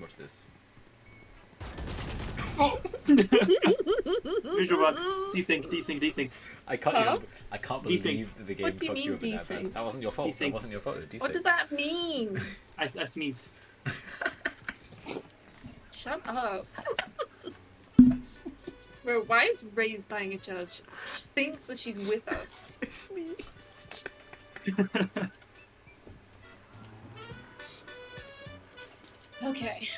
watch this. Oh! Visual bug. Desync. I can't. Huh? I can't Desync. believe the game What do you fucked you mean over there. desync? That wasn't your fault. Desync. That wasn't your fault. It was desync. What does that mean? I sneezed. Shut up. Bro, why is Ray's buying a judge? She thinks that she's with us. I sneezed. Okay.